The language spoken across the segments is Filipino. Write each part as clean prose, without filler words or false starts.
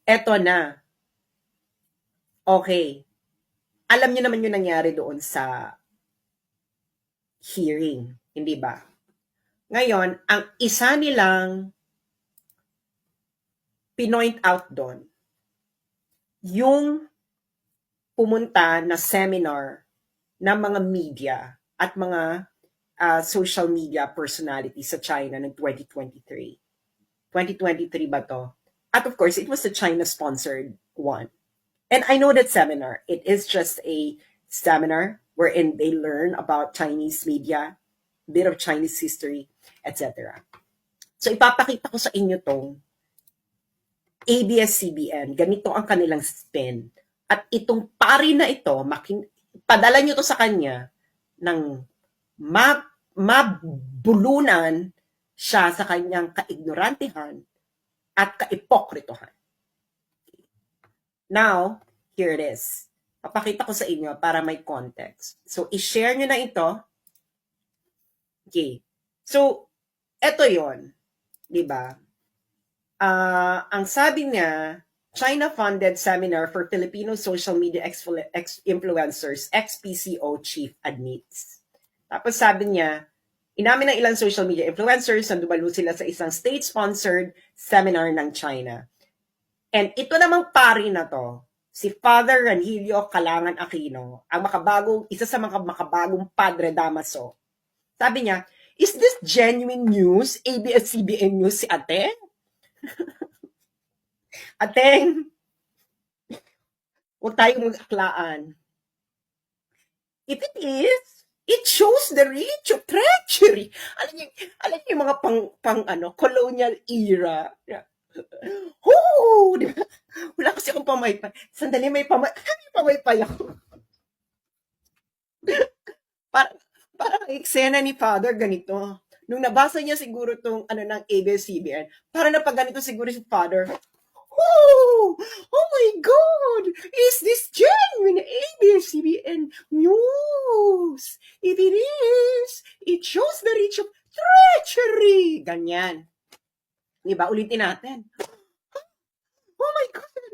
Eto na. Okay. Alam niyo naman yung nangyari doon sa hearing, hindi ba? Ngayon, ang isa nilang pinoint out doon, yung pumunta na seminar ng mga media at mga social media personality sa China ng 2023. 2023 ba to? At of course, it was a China-sponsored one. And I know that seminar. It is just a seminar wherein they learn about Chinese media, bit of Chinese history, etc. So ipapakita ko sa inyo tong ABS-CBN. Ganito ang kanilang spin. At itong pari na ito, padala nyo to sa kanya ng mabulunan siya sa kanyang kaignorantehan at kaipokritohan. Now, here it is. Papakita ko sa inyo para may context. So, i-share nyo na ito. Okay. So, eto yon, di ba? Ang sabi niya, China-funded seminar for Filipino social media influencers, ex-PCO chief admits. Tapos sabi niya, inamin ng ilang social media influencers na dumalo sila sa isang state-sponsored seminar ng China. And ito namang pari na to, si Father Ranhilio Calangan Aquino, ang isa sa mga makabagong Padre Damaso. Sabi niya, is this genuine news? ABS-CBN News si Ate? Ateng, huwag tayong mag-aklaan. If it is, it shows the reach of treachery. Alam niyo yung mga colonial era. Di ba? Wala kasi akong pamaypay. Sandali, may pamaypay ako. Parang eksena ni Father ganito. Nung nabasa niya siguro tong ng ABS-CBN, parang napag ganito siguro si Father. Oh my God! Is this genuine ABS-CBN news? If it is, it shows the reach of treachery. Ganyan. Diba? Ulitin natin. Oh my God!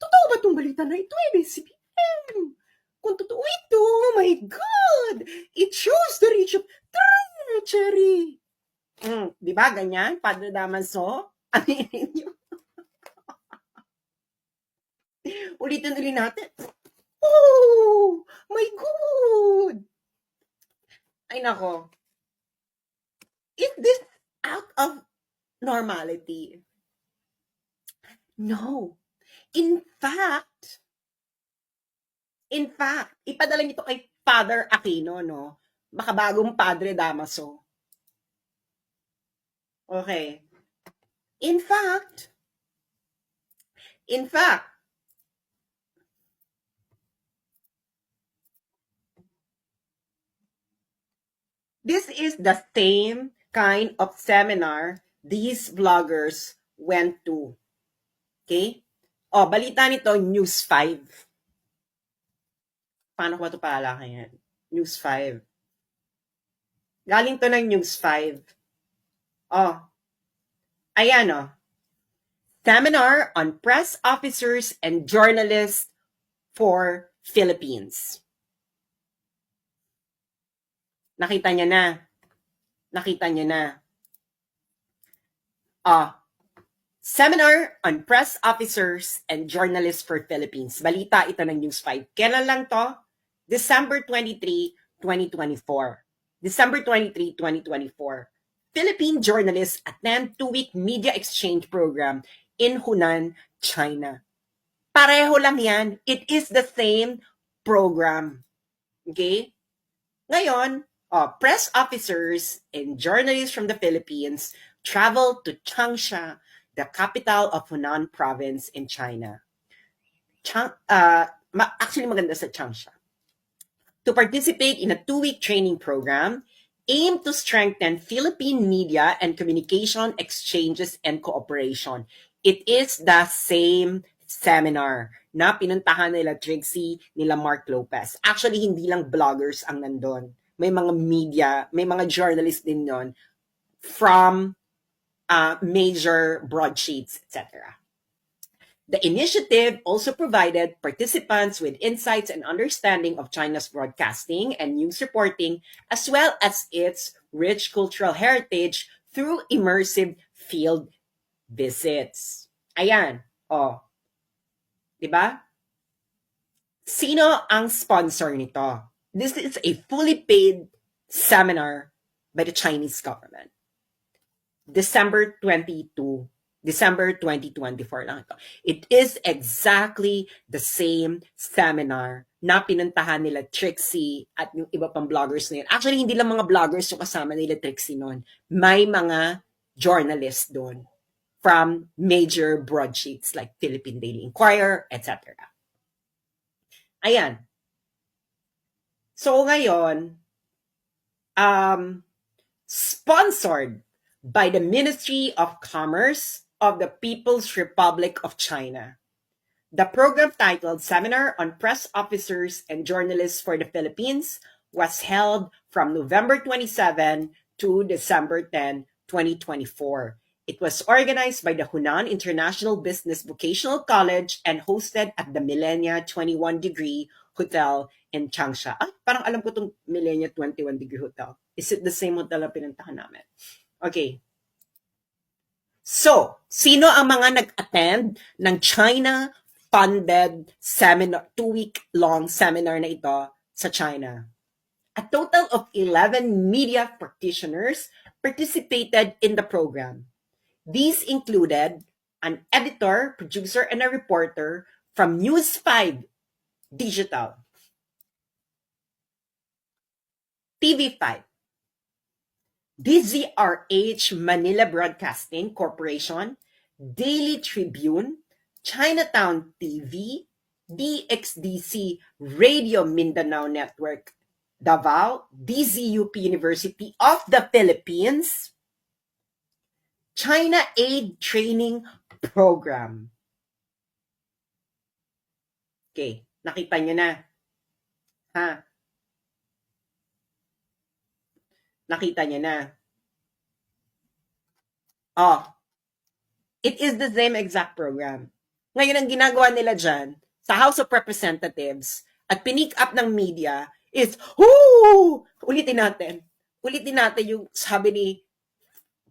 Totoo ba itong balita na ito, ABS-CBN? Kung totoo ito, oh my God! It shows the reach of treachery. Diba? Ganyan? Padre Damaso? Aminin niyo. Ulitin natin. Oh my God! Ay nako. Is this out of normality? No. In fact, ipadala nito kay Father Aquino, no? Makabagong Padre Damaso. Okay. In fact, this is the same kind of seminar these vloggers went to. Okay? Balita nito, News 5. Paano ko ba ito palakayan? News 5. Galing to ng News 5. Ayan Seminar on press officers and journalists for Philippines. Nakita niya na. Seminar on press officers and journalists for Philippines. Balita ito ng News 5. Kailan lang to? December 23, 2024. December 23, 2024. Philippine journalists attend 2-week media exchange program in Hunan, China. Pareho lang yan. It is the same program. Okay? Ngayon, press officers and journalists from the Philippines travel to Changsha, the capital of Hunan province in China. Actually, maganda sa Changsha. To participate in a 2-week training program aimed to strengthen Philippine media and communication exchanges and cooperation. It is the same seminar na pinuntahan nila Trixie, nila Mark Lopez. Actually, hindi lang vloggers ang nandun. May mga media, may mga journalists din nun from major broadsheets, etc. The initiative also provided participants with insights and understanding of China's broadcasting and news reporting, as well as its rich cultural heritage through immersive field visits. Ayan. Oh, 'di ba? Sino ang sponsor nito? This is a fully paid seminar by the Chinese government. December 2024 lang ito. It is exactly the same seminar na pinuntahan nila Trixie at yung iba pang vloggers na yun. Actually, hindi lang mga vloggers yung kasama nila Trixie noon. May mga journalists doon from major broadsheets like Philippine Daily Inquirer, etc. Ayan. So ngayon, sponsored by the Ministry of Commerce of the People's Republic of China. The program titled Seminar on Press Officers and Journalists for the Philippines was held from November 27 to December 10, 2024. It was organized by the Hunan International Business Vocational College and hosted at the Millenia 21 Degree Hotel in Changsha. Ay, parang alam ko itong Millenia 21 Degree Hotel. Is it the same hotel na pinuntahan namin? Okay. So, sino ang mga nag-attend ng China-funded seminar, 2-week-long seminar na ito sa China? A total of 11 media practitioners participated in the program. These included an editor, producer, and a reporter from News 5 Digital, TV5, DZRH Manila Broadcasting Corporation, Daily Tribune, Chinatown TV, DXDC Radio Mindanao Network, Davao, DZUP University of the Philippines, China Aid Training Program. Okay, nakita nyo na. Ha? Nakita niya na. Oh, it is the same exact program. Ngayon, ang ginagawa nila dyan sa House of Representatives at pinick up ng media is, ulitin natin yung sabi ni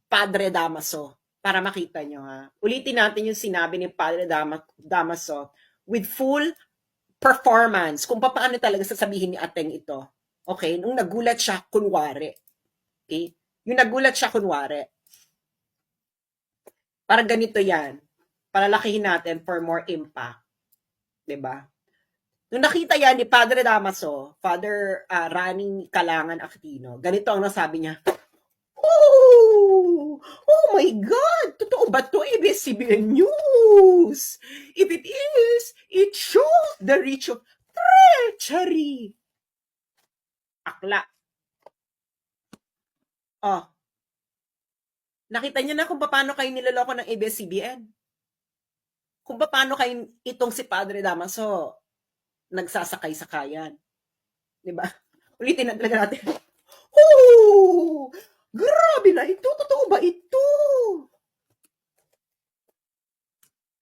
Padre Damaso para makita nyo, ha. Ulitin natin yung sinabi ni Padre Damaso with full performance kung paano talaga sasabihin ni Ateng ito. Okay? Nung nagulat siya, kunwari. Okay? Yung nagulat siya kunwari. Para ganito yan. Palalakihin natin for more impact. Diba? Nung nakita yan ni Padre Damaso, Father Rani Kalangan Aquino, ganito ang nasabi niya, Oh my God! Totoo ba ito? ABS-CBN News! If it is, it shows the reach of treachery. Akla. Oh. Nakita niyo na kung paano kayo niloloko ng ABS-CBN. Kung paano kayo itong si Padre Damaso nagsasakay-sakayan. Diba? Ulitin na talaga natin. Grabe na ito. Totoo ba ito?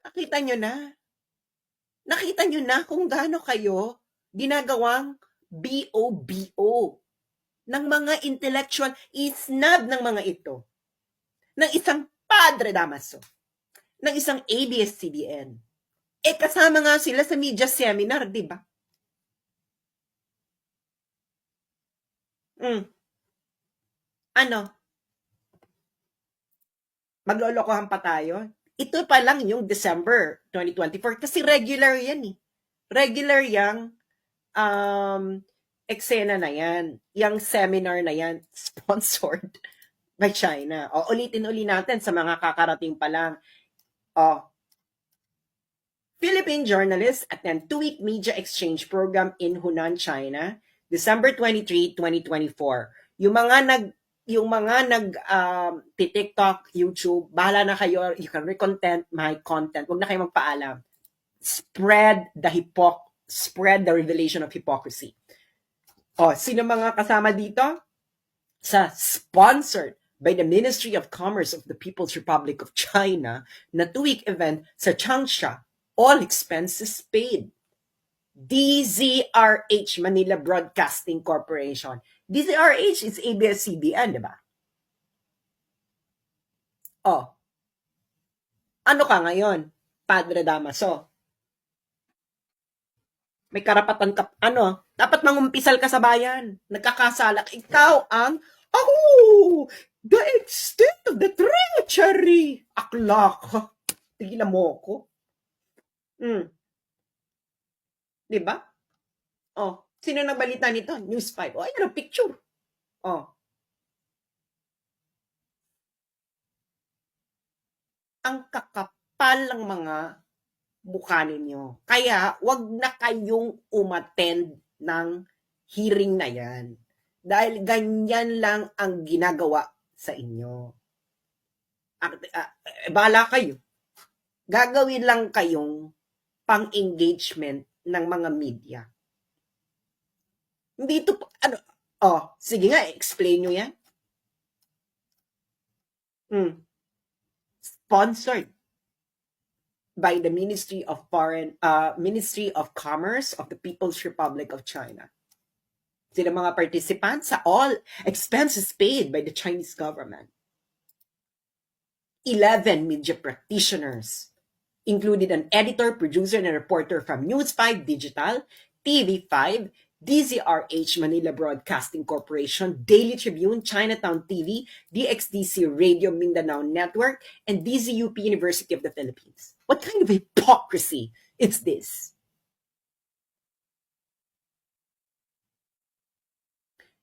Nakita niyo na. Nakita niyo na kung gaano kayo ginagawang BOBO ng mga intellectual, isnab ng mga ito, ng isang Padre Damaso, ng isang ABS-CBN. Kasama nga sila sa media seminar, di ba? Ano? Maglolokohan pa tayo? Ito pa lang yung December 2024 kasi regular yan eh. Regular yang eksena na yan. Yung seminar na yan, sponsored by China. O, ulitin natin sa mga kakarating pa lang. Philippine journalists attend 2-week media exchange program in Hunan, China, December 23, 2024. Yung mga nag TikTok, YouTube, bahala na kayo, you can recontent my content. Huwag na kayo magpaalam. Spread the revelation of hypocrisy. Sino mga kasama dito? Sponsored by the Ministry of Commerce of the People's Republic of China na 2-week event sa Changsha, All expenses paid. DZRH, Manila Broadcasting Corporation. DZRH is ABS-CBN, di ba? Oh, ano ka ngayon? Padre Damaso. May karapatan ka, dapat mangumpisal ka sa bayan. Nagkakasalak. Ikaw ang, the extent of the treachery. Aklak. Tigilan mo ko. Di ba? Oh, sino nagbalita nito? News 5. Oh, ayan ang picture. Oh. Ang kakapal ng mga mukha ninyo. Kaya, wag na kayong umattend ng hearing na yan. Dahil ganyan lang ang ginagawa sa inyo. Bahala kayo. Gagawin lang kayong pang-engagement ng mga media. Hindi ito, sige nga, explain nyo yan. Sponsored by the Ministry of Commerce of the People's Republic of China. Sila mga participants sa all expenses paid by the Chinese government. 11 media practitioners, included an editor, producer, and a reporter from News 5 Digital, TV5, DZRH Manila Broadcasting Corporation, Daily Tribune, Chinatown TV, DXDC Radio Mindanao Network, and DZUP University of the Philippines. What kind of hypocrisy is this?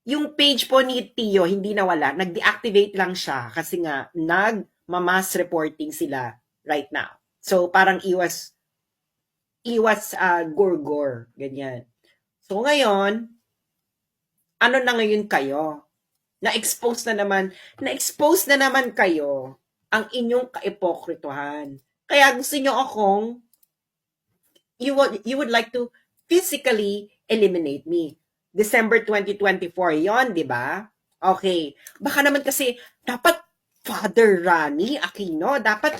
Yung page po ni Tio hindi nawala, nag-deactivate lang siya kasi nga nag-mass reporting sila right now. So parang iwas gurgur, ganyan. So ngayon, ano na ngayon kayo? Na-expose na naman kayo ang inyong kaipokrituhan. Kaya gusto nyo akong, you would like to physically eliminate me. December 2024 yon, di ba? Okay. Baka naman kasi, dapat Father Rani Aquino, dapat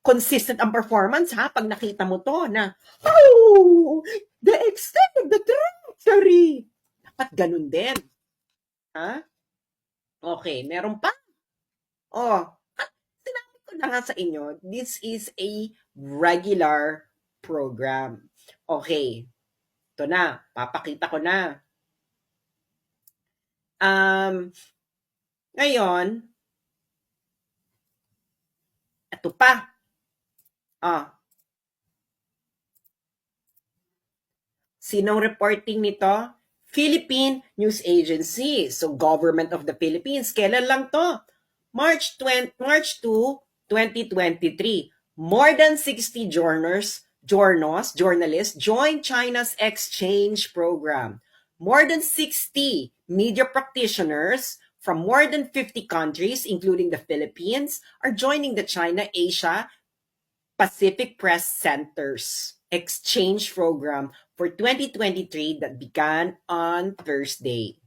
consistent ang performance, ha? Pag nakita mo to na, the extent of the treachery. Dapat ganun din. Ha? Okay, meron pa? Sinabi ko na nga sa inyo, this is a regular program. Okay. Ito na, papakita ko na. Ngayon, ito pa. Sinong reporting nito? Philippine News Agency. So, Government of the Philippines. Kailan lang to? March 2, 2023. More than 60 journalists joined China's exchange program. More than 60 media practitioners from more than 50 countries, including the Philippines, are joining the China-Asia Pacific Press Center's exchange program for 2023 that began on Thursday.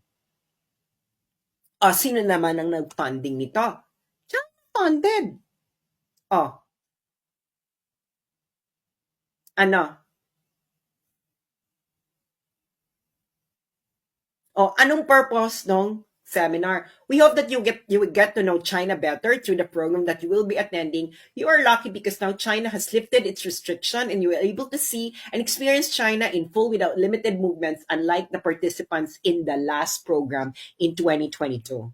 Sino naman ang nag-funding nito? China-funded. Anong purpose ng seminar? We hope that you would get to know China better through the program that you will be attending. You are lucky because now China has lifted its restriction and you are able to see and experience China in full without limited movements, unlike the participants in the last program in 2022.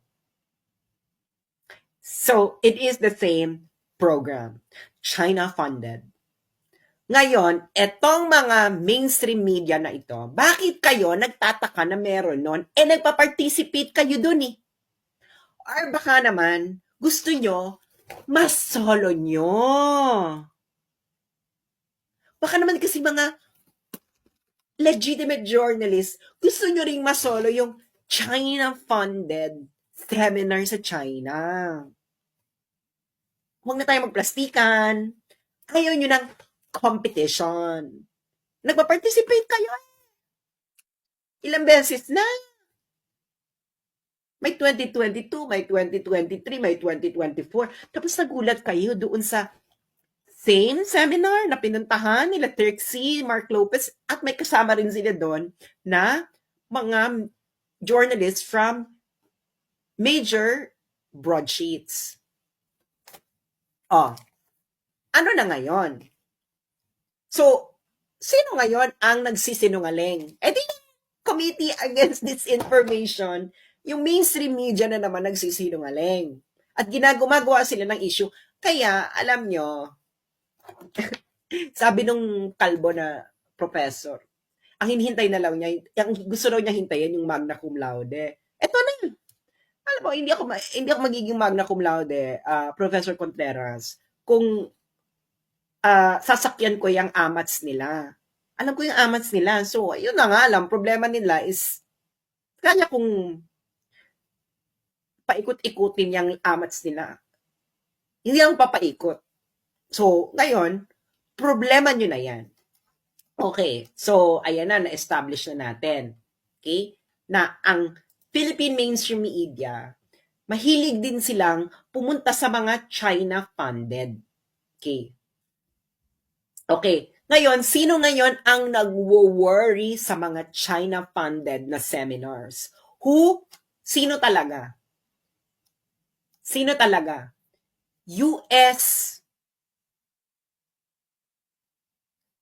So, it is the same program. China-funded. Ngayon, etong mga mainstream media na ito, bakit kayo nagtataka na meron nun? Nagpa-participate kayo dun eh. Or baka naman, gusto nyo, mas solo nyo. Baka naman kasi mga legitimate journalists, gusto nyo ring masolo yung China-funded seminar sa China. Huwag na tayo magplastikan. Ayaw nyo ng competition. Nagpa-participate kayo eh. Ilang beses na. May 2022, may 2023, may 2024. Tapos nagulat kayo doon sa same seminar na pinuntahan nila Trixie, Mark Lopez, at may kasama rin sila doon na mga journalists from major broadsheets. Ano na ngayon? So, sino ngayon ang nagsisinungaling? Di Committee Against Disinformation, yung mainstream media na naman nagsisinungaling. At ginagawa sila ng issue. Kaya, alam nyo, sabi nung kalbo na professor, ang hinihintay na lang niya, ang gusto daw niya hintayin yung magna cum laude. Eto na. Alam mo, hindi ako magiging magna cum laude, Professor Contreras, kung sasakyan ko yung amats nila. Alam ko yung amats nila. So, yun na nga lang. Problema nila is, kaya kung paikot-ikutin yung amats nila. Hindi lang papaikot. So, ngayon, problema nyo na yan. Okay. So, ayan na, na-establish na natin. Okay? Na ang Philippine mainstream media, mahilig din silang pumunta sa mga China-funded. Okay. Okay. Ngayon, sino ngayon ang nagwo-worry sa mga China-funded na seminars? Who? Sino talaga? Sino talaga? US.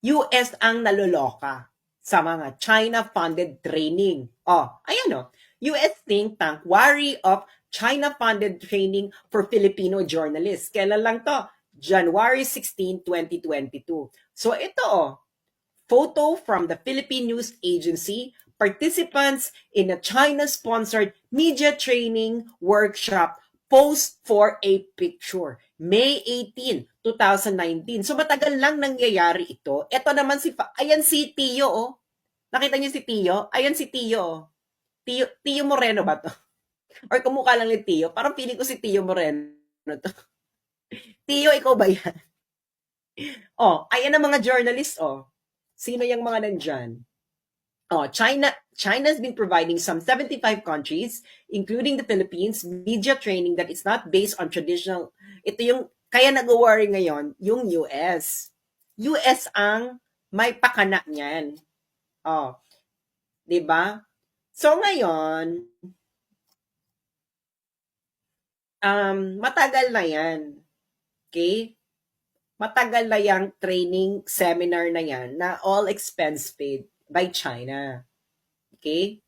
US ang naluloka sa mga China-funded training. Ayan US think tank worry of China-funded training for Filipino journalists. Kailan lang to? January 16, 2022. So ito photo from the Philippine News Agency, participants in a China-sponsored media training workshop post for a picture. May 18, 2019. So matagal lang nangyayari ito. Ito naman ayan si Tio. Nakita niyo si Tio? Ayan si Tio. Tio Moreno ba to? Or kumukha lang ni Tio? Parang feeling ko si Tio Moreno to. Tio, ikaw ba yan? Ayan ang mga journalist, Sino yung mga nandyan? China has been providing some 75 countries, including the Philippines, media training that is not based on traditional. Ito yung, kaya nag-worry ngayon, yung US. US ang may pakana niyan. Diba? So ngayon, matagal na yan. Okay? Matagal na yung training seminar na yan na all expense paid by China. Okay?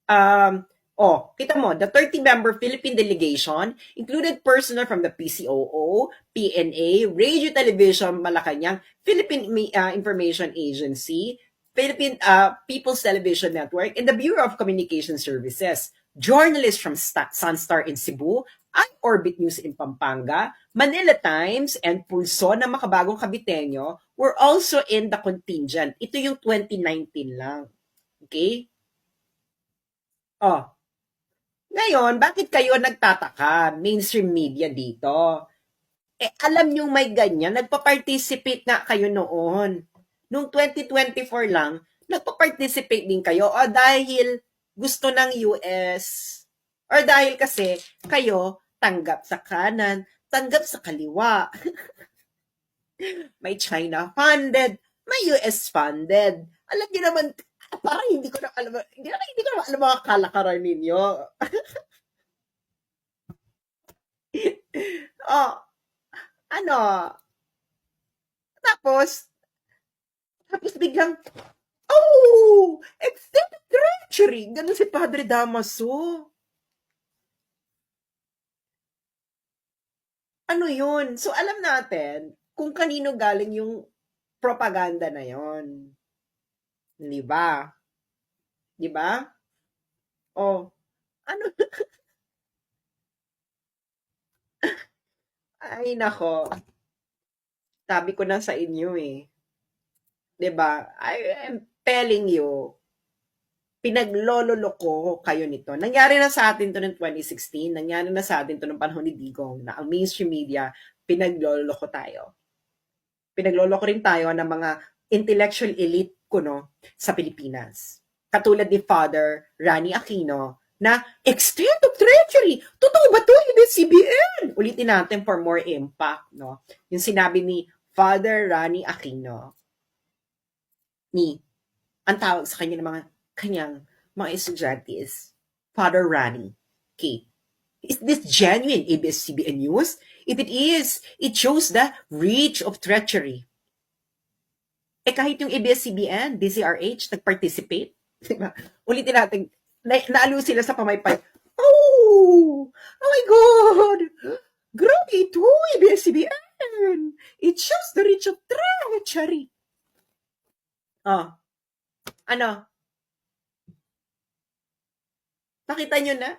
Kita mo, the 30-member Philippine delegation included personnel from the PCOO, PNA, Radio Television Malacanang, Philippine Information Agency, Philippine People's Television Network, and the Bureau of Communication Services. Journalists from Sunstar in Cebu, iOrbit News in Pampanga, Manila Times, and Pulso na makabagong Kabiteño were also in the contingent. Ito yung 2019 lang. Okay? Ngayon, bakit kayo nagtataka, mainstream media dito? Alam nyo may ganyan, nagpa-participate na kayo noon. Noong 2024 lang, nagpa-participate din kayo dahil gusto ng US or dahil kasi kayo tanggap sa kanan, tanggap sa kaliwa. May China funded, may US funded. Alam niyo naman, parang hindi ko na alam mga kalakaran ninyo. Tapos biglang, extended treachery. Ganun si Padre Damaso. Ano yun? So, alam natin kung kanino galing yung propaganda na yon. Di ba? Di ba? Ano? Ay, nako. Sabi ko na sa inyo eh. Di ba? I am telling you, pinaglololoko kayo nito. Nangyari na sa atin to ng 2016, nangyari na sa atin to ng panahon ni Digong, na ang mainstream media, pinagloloko tayo. Pinagloloko rin tayo ng mga intellectual elite sa Pilipinas. Katulad ni Father Rani Aquino, na extent of treachery. Totoo ba to? ABS-CBN? Ulitin natin for more impact. Yung sinabi ni Father Rani Aquino. Ang tawag sa kanya ng kanyang mga estudyante is Father Rani. Okay. Is this genuine ABS-CBN news? If it is, it shows the reach of treachery. Kahit yung ABS-CBN, DZRH, nag-participate. Diba? Ulitin natin, naalo sila sa pamaypay. Oh my God! Grabe ito, ABS-CBN! It shows the reach of treachery. Ano? Nakita nyo na?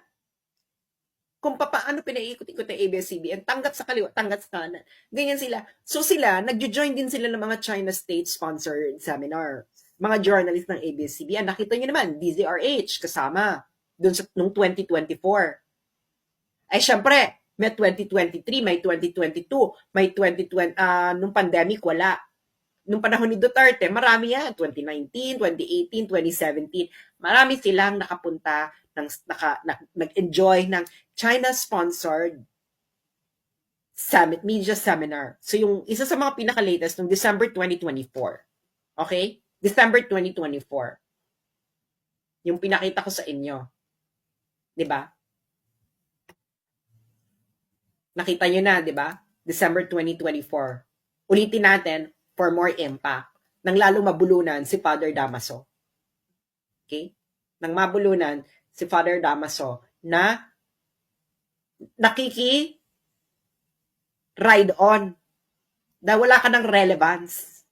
Kung paano pinaiikot-ikot ng ABS-CBN, tanggap sa kaliwa, tanggap sa kanan. Ganyan sila. So sila, nagjo-join din sila ng mga China state-sponsored seminar. Mga journalist ng ABS-CBN. Nakita nyo naman, DZRH, kasama. Doon sa, nung 2024. Ay, syempre, may 2023, may 2022, may 2020, nung pandemic, wala. Nung panahon ni Duterte, marami yan. 2019, 2018, 2017. Marami silang nakapunta, nag-enjoy ng China-sponsored summit, media seminar. So yung isa sa mga pinaka-latest, noong December 2024. Okay? December 2024. Yung pinakita ko sa inyo. Diba? Nakita nyo na, diba? December 2024. Ulitin natin for more impact. Nang lalong mabulunan si Father Damaso. Okay? Nang mabulunan si Father Damaso na ride on. Dahil wala ka ng relevance.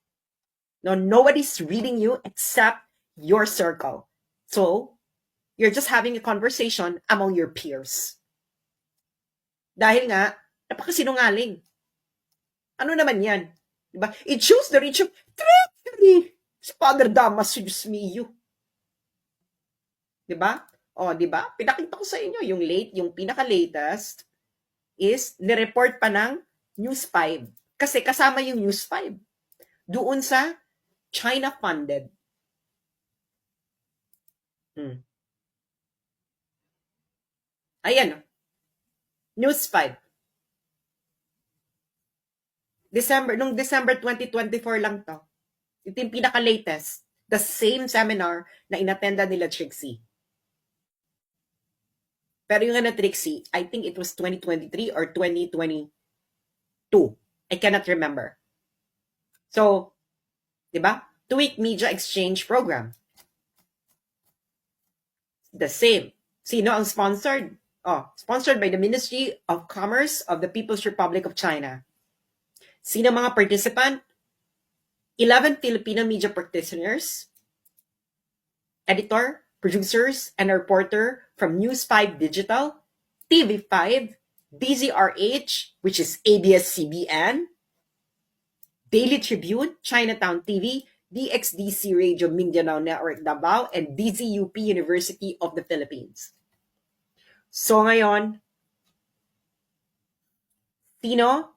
No, nobody's reading you except your circle. So, you're just having a conversation among your peers. Dahil nga, napakasinungaling. Ano naman yan? Diba? It shows the reach of treachery. Father Damaso, Diyos mio. Diba? Diba? Pinakita ko sa inyo, yung pinaka-latest is nireport pa ng News 5. Kasi kasama yung News 5. Doon sa China-funded. Ayan. News 5. Nung December 2024 lang to. Ito yung pinaka-latest. The same seminar na inattenda nila Trixie. Pero yung na Trixie, I think it was 2023 or 2022. I cannot remember. So, diba? 2-week media exchange program. The same. Sino ang sponsored? Sponsored by the Ministry of Commerce of the People's Republic of China. Sino mga participant? 11 Filipino media practitioners, editor, producers, and a reporter from News 5 Digital, TV5, DZRH, which is ABS-CBN, Daily Tribune, Chinatown TV, DXDC Radio Mindanao Network Davao, and DZUP University of the Philippines. So ngayon, sino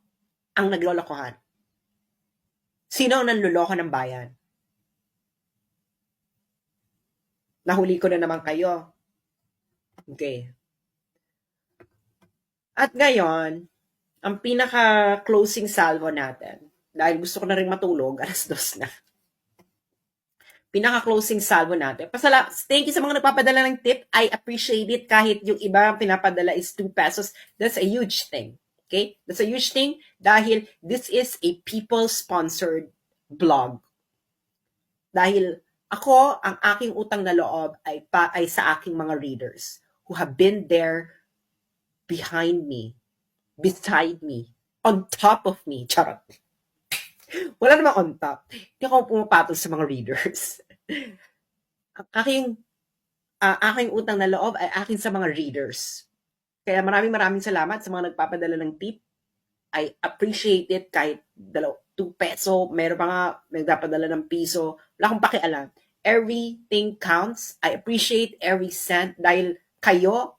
ang naglolokohan? Sino ang nanloloko ng bayan? Nahuli ko na naman kayo. Okay. At ngayon, ang pinaka-closing salvo natin, dahil gusto ko na rin matulog, 2:00 na. Pinaka-closing salvo natin. Thank you sa mga nagpapadala ng tip. I appreciate it kahit yung iba pinapadala is 2 pesos. That's a huge thing. Okay? That's a huge thing dahil this is a people-sponsored blog. Dahil ako, ang aking utang na loob ay sa aking mga readers who have been there behind me, beside me, on top of me. Charot. Wala namang on top. Hindi ako pumapatol sa mga readers. Ang aking utang na loob ay akin sa mga readers. Kaya maraming salamat sa mga nagpapadala ng tip. I appreciate it kahit 2 peso, meron pa nga nagpapadala ng piso. Wala akong pakialam. Everything counts. I appreciate every cent dahil kayo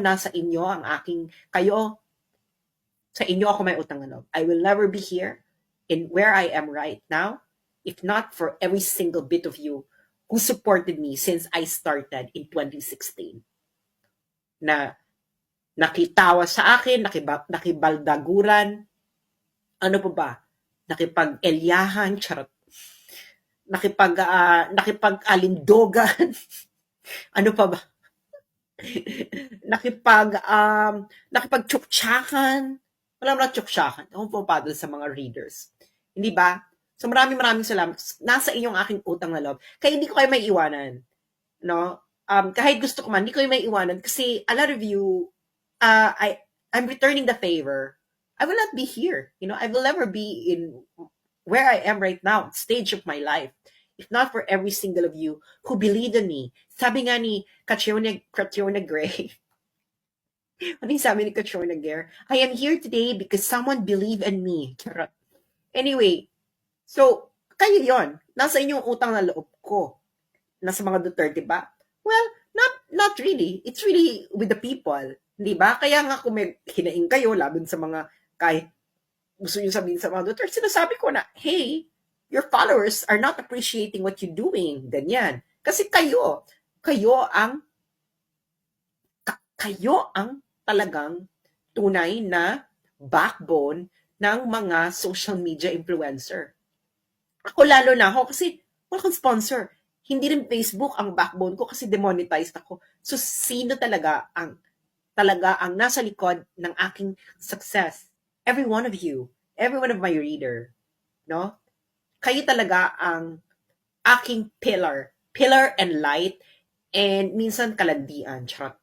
nasa inyo sa inyo ako may utang na loob. I will never be here in where I am right now if not for every single bit of you who supported me since I started in 2016. Na nakitawa sa akin, nakibaldaguran, ano pa ba? nakipag-elyahan, charot, nakipag-alindogan, ano pa ba? Nakipag-tsuktsakan. Wala mo na tsuktsakan. Ako pumadol sa mga readers. Hindi ba? So maraming salamat. Nasa inyong aking utang na loob. Kaya hindi ko kayo may iwanan. No? Kahit gusto ko man, hindi ko kayo may iwanan. Kasi a lot of you, I'm returning the favor. I will not be here. I will never be in where I am right now, stage of my life. If not for every single of you who believed in me. Sabi nga ni Catriona Gray, ano yung sabi ni Catriona Gray? I am here today because someone believed in me. Anyway, so, kayo yon. Nasa inyong utang na loob ko. Nasa mga Duterte ba? Well, not really. It's really with the people. Di ba? Kaya nga kung may hinaing kayo laban sa mga kahit gusto nyo sabihin sa mga Duterte, sinasabi ko na, hey, your followers are not appreciating what you're doing. Ganyan. Kasi kayo ang talagang tunay na backbone ng mga social media influencer. Ako lalo na ako kasi wala akong sponsor. Hindi rin Facebook ang backbone ko kasi demonetized ako. So sino talaga ang nasa likod ng aking success? Every one of you, every one of my reader, no? Kayo talaga ang aking pillar and light, and minsan kalandian. Charot.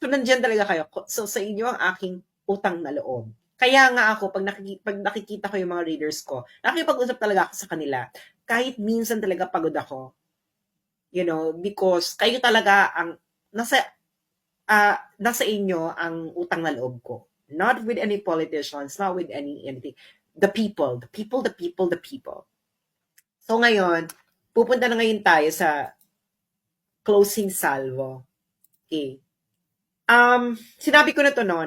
So, nandiyan talaga kayo. So, sa inyo ang aking utang na loob. Kaya nga ako, pag nakikita ko yung mga readers ko, nakikipag-usap talaga ako sa kanila. Kahit minsan talaga pagod ako. Because kayo talaga ang nasa inyo ang utang na loob ko. Not with any politicians, not with anything. The people. So ngayon, pupunta na ngayon tayo sa closing salvo. Okay. Sinabi ko na to no?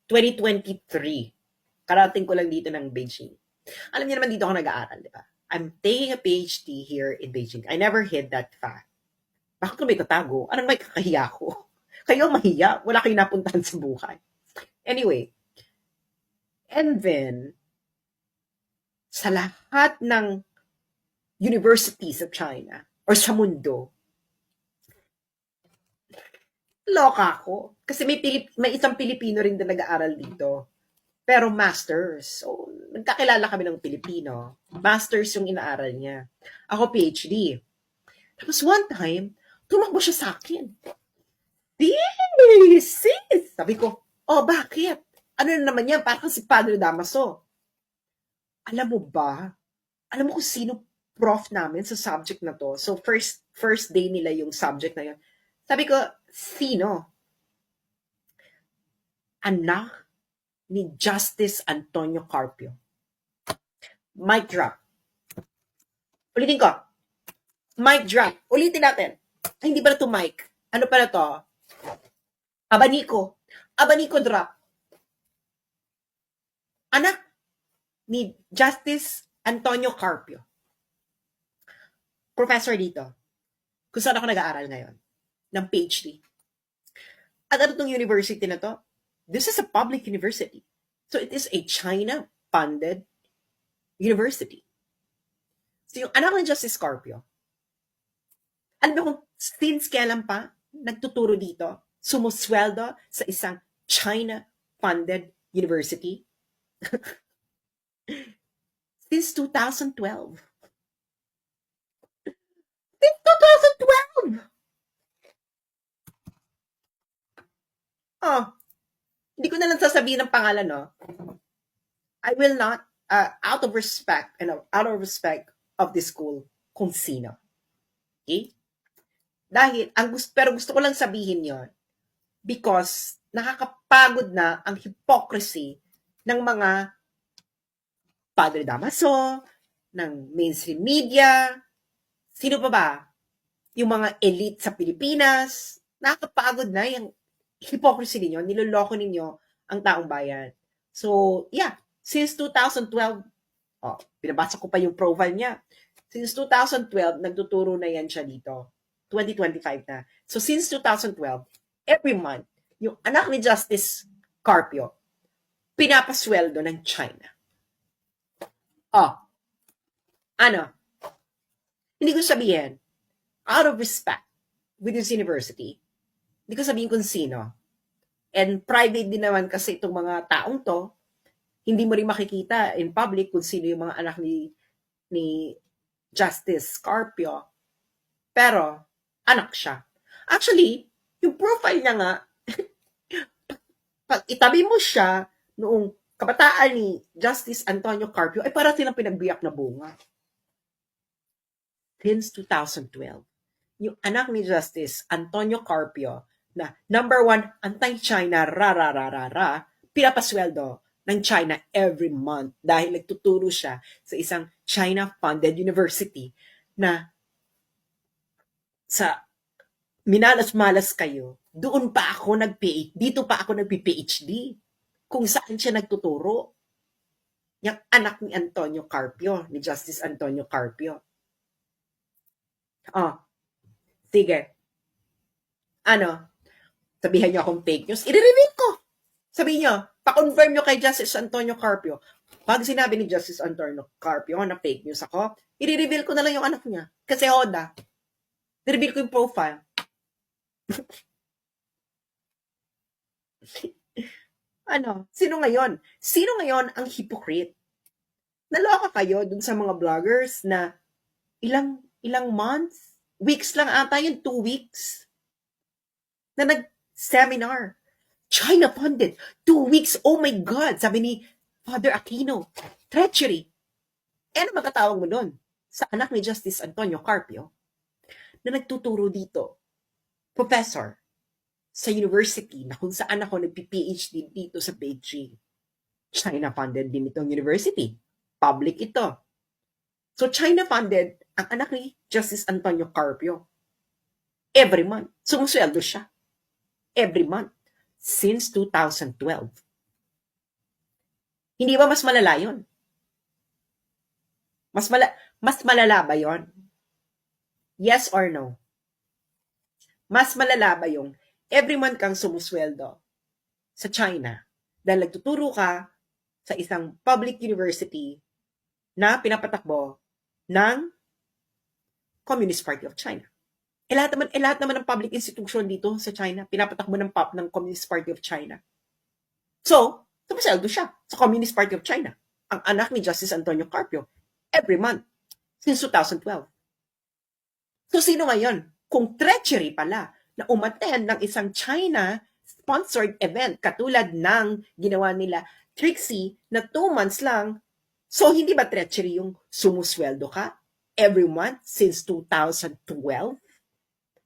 2023. Karating ko lang dito ng Beijing. Alam niyo naman dito ako nag-aaral, di ba? I'm taking a PhD here in Beijing. I never hid that fact. Bakit ko may tatago? Anong may kakahiya ko? Kayo mahiya. Wala kayong napuntahan sa buhay. Anyway. And then, sa lahat ng universities sa China or sa mundo, loka ako. Kasi may isang Pilipino rin na nag-aaral dito. Pero masters. So, nagkakilala kami ng Pilipino. Masters yung inaaral niya. Ako PhD. Tapos one time, tumakbo siya sa akin. Sis! Sabi ko, bakit? Ano na naman yan? Parang si Padre Damaso. Alam mo kung sino prof namin sa subject na to? So, first day nila yung subject na yun. Sabi ko, sino? Anak ni Justice Antonio Carpio. Mic drop. Ulitin ko. Mic drop. Ulitin natin. Ay, hindi pala to mic. Ano pala to? Abaniko drop. Anak ni Justice Antonio Carpio. Professor dito. Kung saan ako nag-aaral ngayon. Ng PhD. At ano itong university na to? This is a public university. So it is a China-funded university. So yung anak ng Justice Carpio, alam mo kung since kailan pa nagtuturo dito, sumusweldo sa isang China-funded university? Since 2012. Since 2012! Hindi ko na lang sasabihin ng pangalan, no? I will not, out of respect of this school, kung sino. Okay? Dahil, pero gusto ko lang sabihin yon because nakakapagod na ang hypocrisy ng mga Padre Damaso, ng mainstream media, sino pa ba? Yung mga elite sa Pilipinas, nakakapagod na yung hypocrisy ninyo, niloloko ninyo ang taong bayan. So, yeah, since 2012, pinabasa ko pa yung profile niya. Since 2012, nagtuturo na yan siya dito. 2025 na. So, since 2012, every month, yung anak ni Justice Carpio, pinapasweldo ng China. Oh, ano, hindi ko sabihin, out of respect with this university, hindi ko sabihin kung sino. And private din naman kasi itong mga taong to, hindi mo rin makikita in public kung sino yung mga anak ni Justice Carpio. Pero, anak siya. Actually, yung profile niya nga, pag itabi mo siya noong kabataan ni Justice Antonio Carpio, ay para silang pinagbiyak na bunga. Since 2012, yung anak ni Justice Antonio Carpio, na number 1, anti-China, pinapasweldo ng China every month dahil nagtuturo siya sa isang China-funded university na sa minalas-malas kayo, doon pa ako dito pa ako nagpi-PhD kung saan siya nagtuturo. Yung anak ni Antonio Carpio, ni Justice Antonio Carpio. Oh, sige. Ano? Sabihan niyo akong fake news, i-reveal ko. Sabihin niyo, pa-confirm niyo kay Justice Antonio Carpio. Pag sinabi ni Justice Antonio Carpio na fake news ako, i-reveal ko na lang yung anak niya. Kasi Oda, i-reveal ko yung profile. Ano? Sino ngayon? Sino ngayon ang hypocrite? Naloka kayo dun sa mga vloggers na ilang months? Weeks lang ata yun, 2 weeks. Na nag-seminar. China funded. 2 weeks. Oh my God. Sabi ni Father Aquino. Treachery. Ano magkatawag mo doon? Sa anak ni Justice Antonio Carpio na nagtuturo dito. Professor sa university na kung saan ako nagpi-PhD dito sa Beijing. China funded din itong university. Public ito. So China funded ang anak ni Justice Antonio Carpio. Every month. Sumusweldo siya. Every month. Since 2012. Hindi ba mas malala yun? Mas malala ba yun? Yes or no? Mas malala ba yung every month kang sumusweldo sa China dahil nagtuturo ka sa isang public university na pinapatakbo ng Communist Party of China? Lahat naman ng public institution dito sa China, pinapatakbo ng Communist Party of China. So, sumusweldo siya sa Communist Party of China. Ang anak ni Justice Antonio Carpio, every month, since 2012. So, sino ngayon? Kung treachery pala na umattend ng isang China-sponsored event katulad ng ginawa nila Trixie na 2 months lang, so hindi ba treachery yung sumusweldo ka every month since 2012?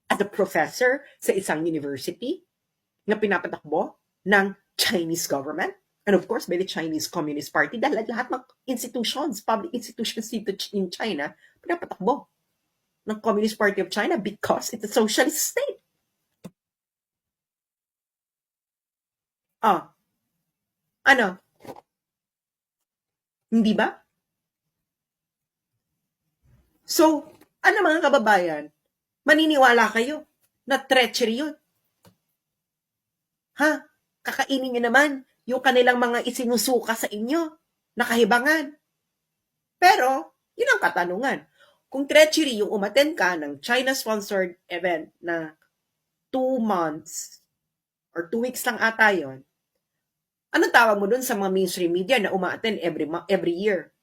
As a professor sa isang university na pinapatakbo ng Chinese government and of course by the Chinese Communist Party dahil lahat ng institutions, public institutions dito in China, pinapatakbo ng Communist Party of China because it's a socialist state. Ano? Hindi ba? So, ano mga kababayan? Maniniwala kayo na treachery yun. Ha? Kakainin nyo naman yung kanilang mga isinusuka sa inyo na kahibangan. Pero, yun ang katanungan. Kung treachery yung umattend ka ng China-sponsored event na 2 months or 2 weeks lang ata yun, anong tawag mo dun sa mga mainstream media na uma-attend every year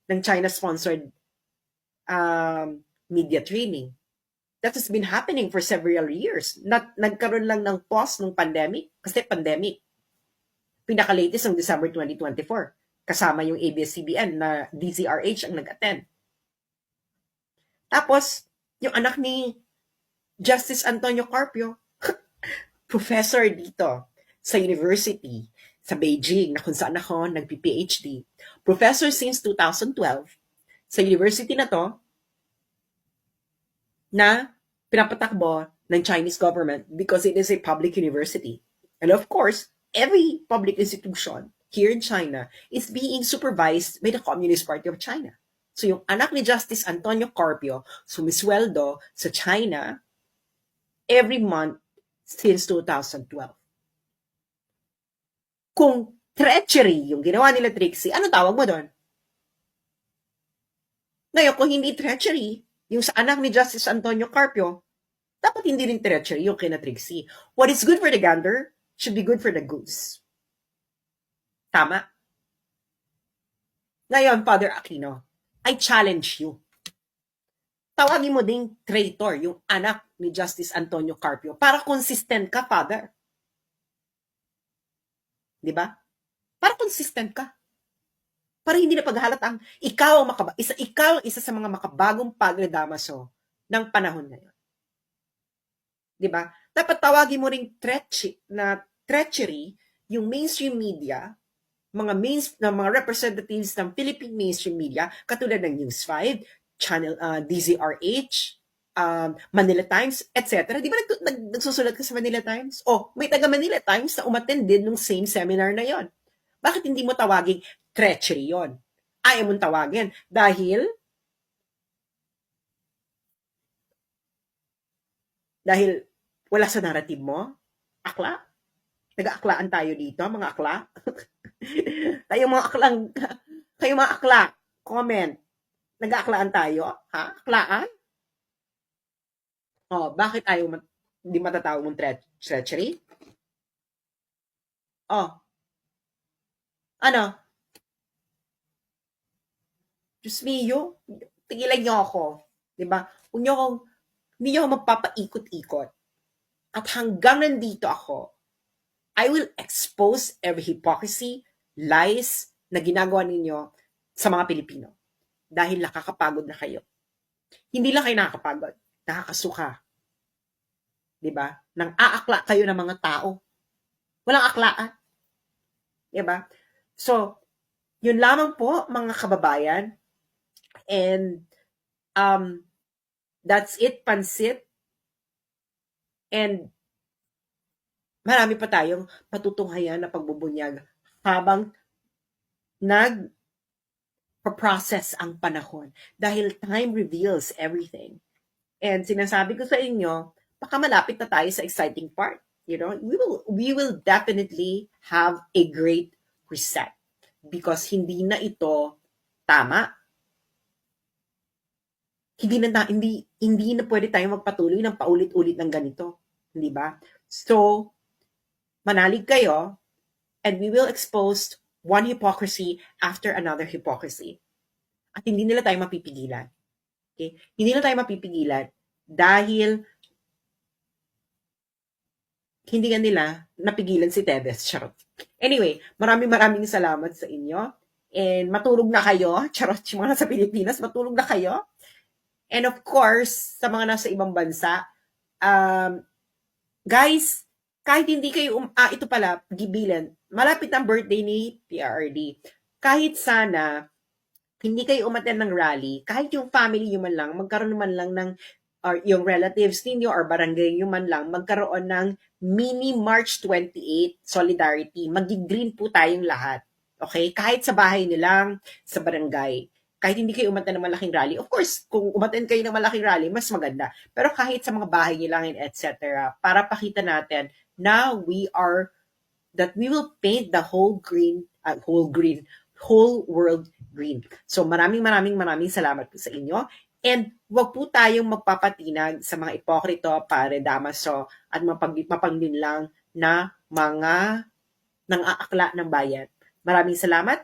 ng China-sponsored media training? That has been happening for several years. Nagkaroon lang ng pause ng pandemic kasi pandemic. Pinaka-latest ng December 2024. Kasama yung ABS-CBN na DZRH ang nag-attend. Tapos, yung anak ni Justice Antonio Carpio, professor dito sa university sa Beijing na kung saan ako nagpi-PhD. Professor since 2012 sa university na to, na pinapatakbo ng Chinese government because it is a public university. And of course, every public institution here in China is being supervised by the Communist Party of China. So yung anak ni Justice Antonio Carpio sumisweldo sa China every month since 2012. Kung treachery yung ginawa nila Trixie, ano tawag mo doon? Ngayon, kung hindi treachery, yung sa anak ni Justice Antonio Carpio, dapat hindi rin treachery yung kina Trixie. What is good for the gander should be good for the goose. Tama? Ngayon, Father Aquino, I challenge you. Tawagin mo ding traitor yung anak ni Justice Antonio Carpio para consistent ka, Father. Di ba? Para consistent ka. Para hindi na paghalatang ikaw ang isa sa mga makabagong Padre Damaso ng panahon ngayon. Di ba? Dapat tawagin mo ring treachery yung mainstream media, mga representatives ng Philippine mainstream media, katulad ng News 5, Channel DZRH, Manila Times, etc. Di ba nagsusulat ka sa Manila Times? Oh, may taga Manila Times na umattend din nung same seminar na yon. Bakit hindi mo tawaging treachery yon? Ayaw mong tawagin dahil wala sa narrative mo? Akla? Nag-aaklaan tayo dito, mga akla? Kayo mga akla, comment. Nag-aaklaan tayo? Ha? Aklaan? Oh, bakit hindi matatawag mong treachery? Oh. Ano? Diyos mio, tigilan niyo ako. Diba? Hindi niyo ako magpapaikot-ikot. At hanggang nandito ako, I will expose every hypocrisy, lies na ginagawa ninyo sa mga Pilipino. Dahil nakakapagod na kayo. Hindi lang kayo nakakapagod, nakakasuka. Diba? Nang aakla kayo ng mga tao. Walang aklaan. Diba? So, yun lamang po, mga kababayan. And, that's it, pansit. And, marami pa tayong patutunghayan na pagbubunyag habang nag-process ang panahon. Dahil time reveals everything. And sinasabi ko sa inyo, baka malapit na tayo sa exciting part. You know, we will definitely have a great reset because hindi na ito tama. Hindi na pwede tayong magpatuloy ng paulit-ulit ng ganito, hindi ba? So, manalig kayo and we will expose one hypocrisy after another hypocrisy. At hindi nila tayo mapipigilan. Okay? Hindi nila tayo mapipigilan dahil hindi nga nila napigilan si Tebes. Charot. Anyway, maraming salamat sa inyo. And matulog na kayo. Charot, yung mga nasa Pilipinas, matulog na kayo. And of course, sa mga nasa ibang bansa, guys, kahit hindi kayo, ito pala, gibilan, malapit ang birthday ni PRRD. Kahit sana, hindi kayo umattend ng rally, kahit yung family nyo man lang, magkaroon man lang ng, or yung relatives ninyo or barangay nyo man lang, magkaroon ng mini March 28 solidarity. Mag-green po tayong lahat. Okay? Kahit sa bahay nyo lang, sa barangay. Kahit hindi kayo umattend ng malaking rally. Of course, kung umattend kayo ng malaking rally, mas maganda. Pero kahit sa mga bahay nyo lang, etc., para pakita natin na we will paint the whole world green. So maraming salamat po sa inyo. And wag po tayong magpapatinag sa mga ipokrito, Padre Damaso, at mapanglinlang na mga nang-aakla ng bayan. Maraming salamat.